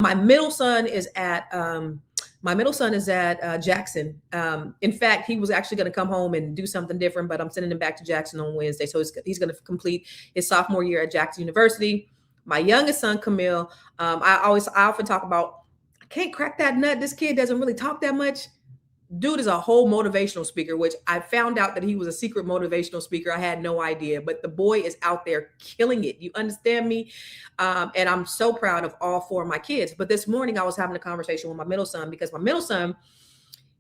My middle son is at Jackson. In fact, he was actually going to come home and do something different, but I'm sending him back to Jackson on Wednesday. So he's going to complete his sophomore year at Jackson University. My youngest son, Camille, I often talk about, I can't crack that nut. This kid doesn't really talk that much. Dude is a whole motivational speaker, which I found out that he was a secret motivational speaker. I had no idea, but the boy is out there killing it. You understand me? And I'm so proud of all four of my kids. But this morning I was having a conversation with my middle son, because my middle son,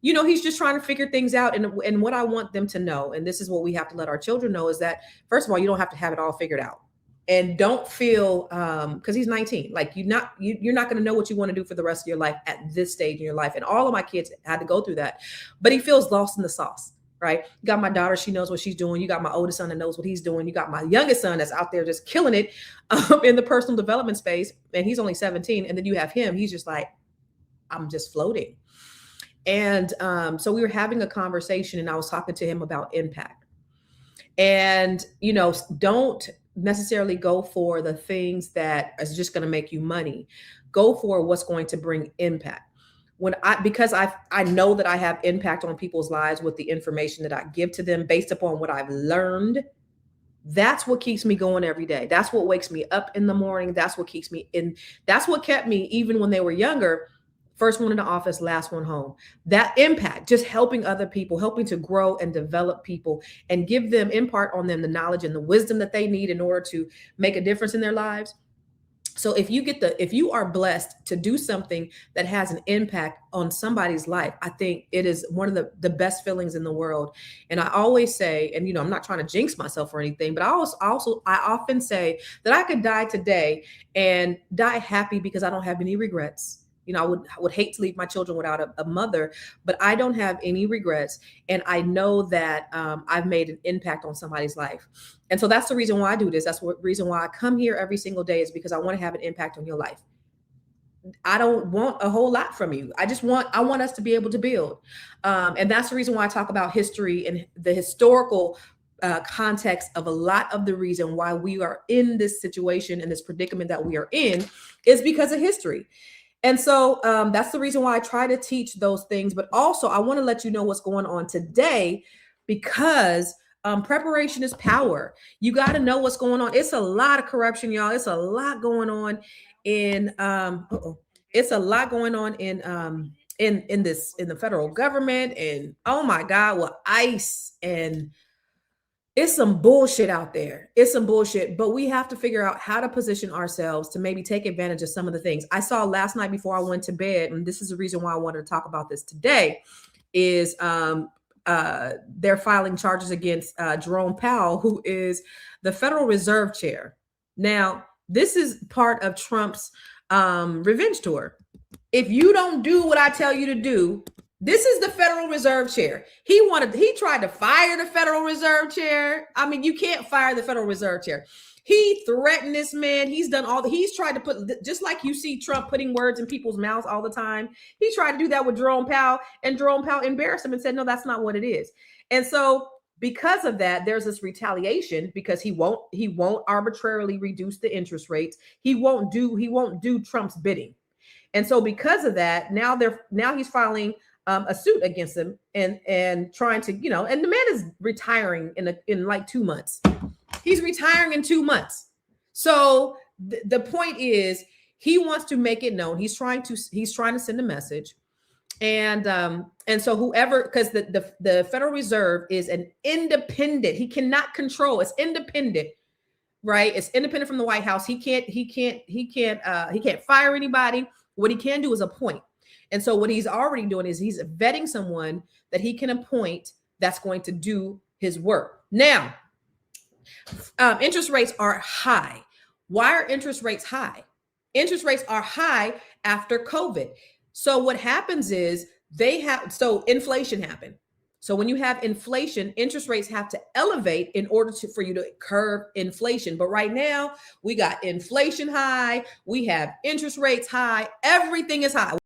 he's just trying to figure things out. And what I want them to know, and this is what we have to let our children know, is that, first of all, you don't have to have it all figured out. And don't feel, because he's 19, like you're not going to know what you want to do for the rest of your life at this stage in your life. And all of my kids had to go through that, but he feels lost in the sauce, right? You got my daughter, she knows what she's doing. You got my oldest son that knows what he's doing. You got my youngest son that's out there just killing it in the personal development space, and he's only 17. And then you have him, he's just like, I'm just floating. And so we were having a conversation, and I was talking to him about impact. And, don't necessarily go for the things that is just going to make you money. Go for what's going to bring impact. Because I know that I have impact on people's lives with the information that I give to them based upon what I've learned. That's what keeps me going every day. That's what wakes me up in the morning. That's what keeps me in. That's what kept me, even when they were younger, first one in the office, last one home. That impact, just helping other people, helping to grow and develop people and give them, impart on them the knowledge and the wisdom that they need in order to make a difference in their lives. So if you are blessed to do something that has an impact on somebody's life, I think it is one of the best feelings in the world. And I always say, and I'm not trying to jinx myself or anything, but I often say that I could die today and die happy because I don't have any regrets. I would hate to leave my children without a mother, but I don't have any regrets. And I know that I've made an impact on somebody's life. And so that's the reason why I do this. That's the reason why I come here every single day, is because I want to have an impact on your life. I don't want a whole lot from you. I want us to be able to build. And that's the reason why I talk about history and the historical context of a lot of the reason why we are in this situation and this predicament that we are in is because of history. And so that's the reason why I try to teach those things. But also, I want to let you know what's going on today, because preparation is power. You got to know what's going on. It's a lot of corruption, y'all. It's a lot going on in it's a lot going on in the federal government, and oh my God, well, ICE, and it's some bullshit out there. It's some bullshit, but we have to figure out how to position ourselves to maybe take advantage of some of the things. I saw last night before I went to bed, and this is the reason why I wanted to talk about this today, is they're filing charges against Jerome Powell, who is the Federal Reserve Chair. Now, this is part of Trump's revenge tour. If you don't do what I tell you to do, this is the Federal Reserve Chair. He tried to fire the Federal Reserve Chair. I mean, you can't fire the Federal Reserve Chair. He threatened this man. He's tried to put, just like you see Trump putting words in people's mouths all the time. He tried to do that with Jerome Powell, and Jerome Powell embarrassed him and said, no, that's not what it is. And so because of that, there's this retaliation, because he won't arbitrarily reduce the interest rates. He won't do Trump's bidding. And so because of that, now he's filing a suit against him and trying to, and the man is retiring in like 2 months. He's retiring in 2 months. So the point is, he wants to make it known. He's trying to send a message. And so whoever, because the Federal Reserve is an independent, he cannot control, it's independent, right? It's independent from the White House. He can't fire anybody. What he can do is appoint. And so what he's already doing is he's vetting someone that he can appoint that's going to do his work. Now, interest rates are high. Why are interest rates high? Interest rates are high after COVID. So what happens is inflation happened. So when you have inflation, interest rates have to elevate in order for you to curb inflation. But right now we got inflation high. We have interest rates high. Everything is high.